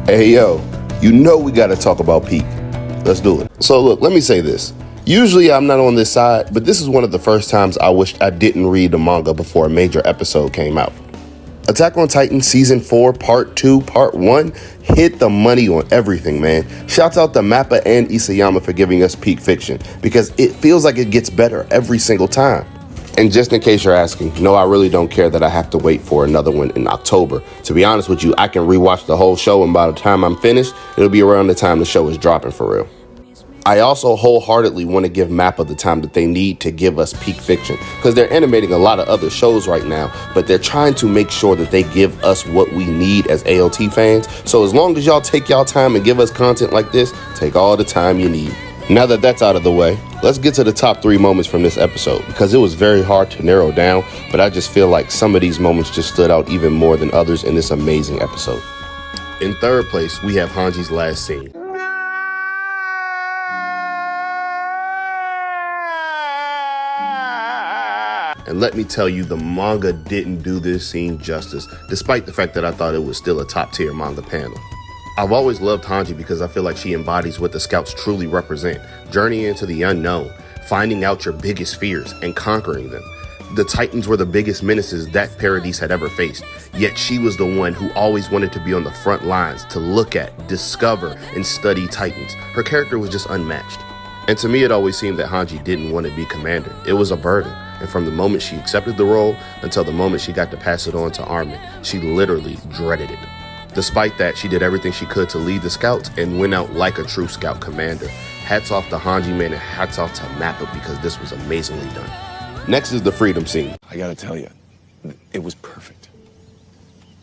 Hey yo, you know we gotta talk about Peak. Let's do it. So look, let me say this. Usually I'm not on this side, but this is one of the first times I wished I didn't read the manga before a major episode came out. Attack on Titan Season 4, Part 2, Part 1 hit the money on everything, man. Shouts out to Mappa and Isayama for giving us peak fiction, because it feels like it gets better every single time. And just in case you're asking, no, I really don't care that I have to wait for another one in October. To be honest with you, I can rewatch the whole show, and by the time I'm finished, it'll be around the time the show is dropping for real. I also wholeheartedly want to give Mappa the time that they need to give us peak fiction, because they're animating a lot of other shows right now, but they're trying to make sure that they give us what we need as AOT fans. So as long as y'all take y'all time and give us content like this, take all the time you need. Now that that's out of the way, let's get to the top 3 moments from this episode, because it was very hard to narrow down, but I just feel like some of these moments just stood out even more than others in this amazing episode. In third place, we have Hanji's last scene. And let me tell you, the manga didn't do this scene justice, despite the fact that I thought it was still a top tier manga panel. I've always loved Hanji because I feel like she embodies what the Scouts truly represent: journeying into the unknown, finding out your biggest fears, and conquering them. The Titans were the biggest menaces that Paradise had ever faced, yet she was the one who always wanted to be on the front lines to look at, discover, and study Titans. Her character was just unmatched. And to me, it always seemed that Hanji didn't want to be commander. It was a burden. And from the moment she accepted the role until the moment she got to pass it on to Armin, she literally dreaded it. Despite that, she did everything she could to lead the Scouts and went out like a true Scout commander. Hats off to Hanji, man, and hats off to Mappa, because this was amazingly done. Next is the freedom scene. I gotta tell you, it was perfect.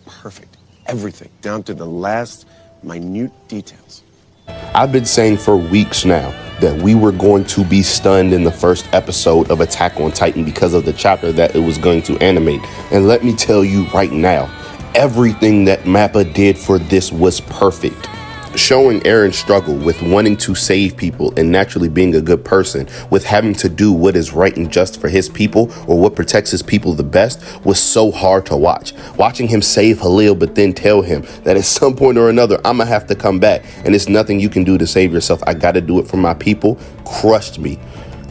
Perfect. Everything, down to the last minute details. I've been saying for weeks now that we were going to be stunned in the first episode of Attack on Titan because of the chapter that it was going to animate. And let me tell you right now, everything that Mappa did for this was perfect. Showing Eren struggle with wanting to save people and naturally being a good person, with having to do what is right and just for his people or what protects his people the best, was so hard to watch. Watching him save Halil but then tell him that at some point or another I'm gonna have to come back and it's nothing you can do to save yourself, I gotta do it for my people, crushed me.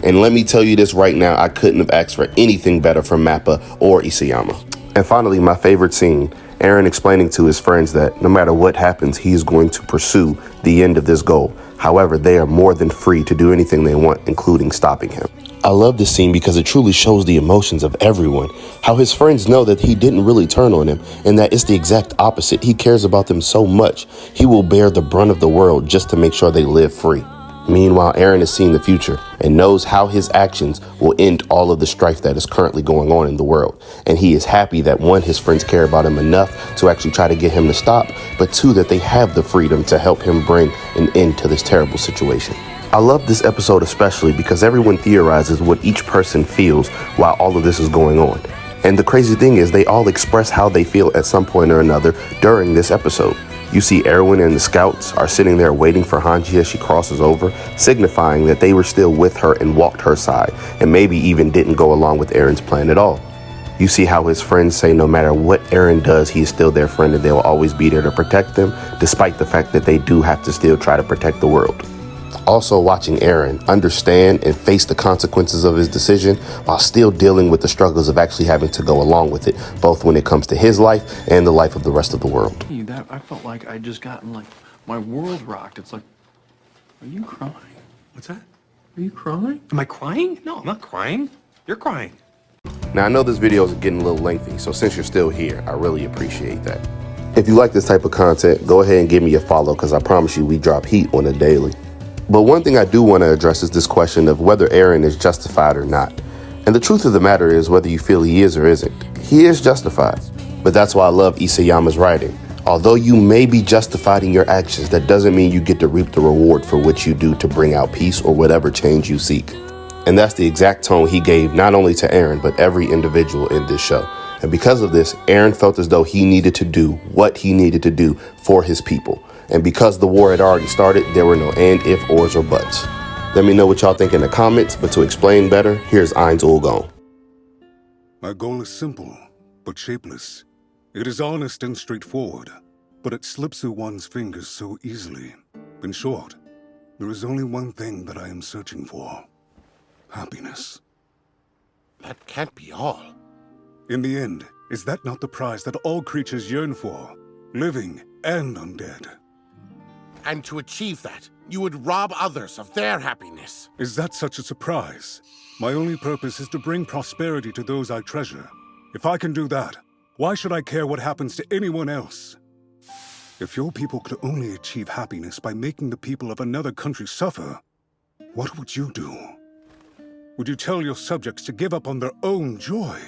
And let me tell you this right now, I couldn't have asked for anything better from Mappa or Isayama. And finally, my favorite scene, Eren explaining to his friends that no matter what happens, he is going to pursue the end of this goal. However, they are more than free to do anything they want, including stopping him. I love this scene because it truly shows the emotions of everyone. How his friends know that he didn't really turn on him, and that it's the exact opposite. He cares about them so much, he will bear the brunt of the world just to make sure they live free. Meanwhile, Eren is seeing the future and knows how his actions will end all of the strife that is currently going on in the world. And he is happy that, one, his friends care about him enough to actually try to get him to stop, but two, that they have the freedom to help him bring an end to this terrible situation. I love this episode especially because everyone theorizes what each person feels while all of this is going on. And the crazy thing is they all express how they feel at some point or another during this episode. You see Erwin and the Scouts are sitting there waiting for Hanji as she crosses over, signifying that they were still with her and walked her side, and maybe even didn't go along with Eren's plan at all. You see how his friends say no matter what Eren does, he is still their friend and they will always be there to protect them, despite the fact that they do have to still try to protect the world. Also watching Eren understand and face the consequences of his decision while still dealing with the struggles of actually having to go along with it, both when it comes to his life and the life of the rest of the world. I felt like I'd just gotten, like, my world rocked. It's like, are you crying? What's that? Are you crying? Am I crying? No, I'm not crying. You're crying. Now, I know this video is getting a little lengthy, so since you're still here, I really appreciate that. If you like this type of content, go ahead and give me a follow, because I promise you we drop heat on a daily. But one thing I do want to address is this question of whether Eren is justified or not. And the truth of the matter is, whether you feel he is or isn't, he is justified. But that's why I love Isayama's writing. Although you may be justified in your actions, that doesn't mean you get to reap the reward for what you do to bring out peace or whatever change you seek. And that's the exact tone he gave not only to Eren, but every individual in this show. And because of this, Eren felt as though he needed to do what he needed to do for his people. And because the war had already started, there were no and, if, ors, or buts. Let me know what y'all think in the comments, but to explain better, here's Ainz Ooal. My goal is simple, but shapeless. It is honest and straightforward. but it slips through one's fingers so easily. In short, there is only one thing that I am searching for. Happiness. That can't be all. In the end, is that not the prize that all creatures yearn for? Living and undead. And to achieve that, you would rob others of their happiness. Is that such a surprise? My only purpose is to bring prosperity to those I treasure. If I can do that, why should I care what happens to anyone else? If your people could only achieve happiness by making the people of another country suffer, what would you do? Would you tell your subjects to give up on their own joy?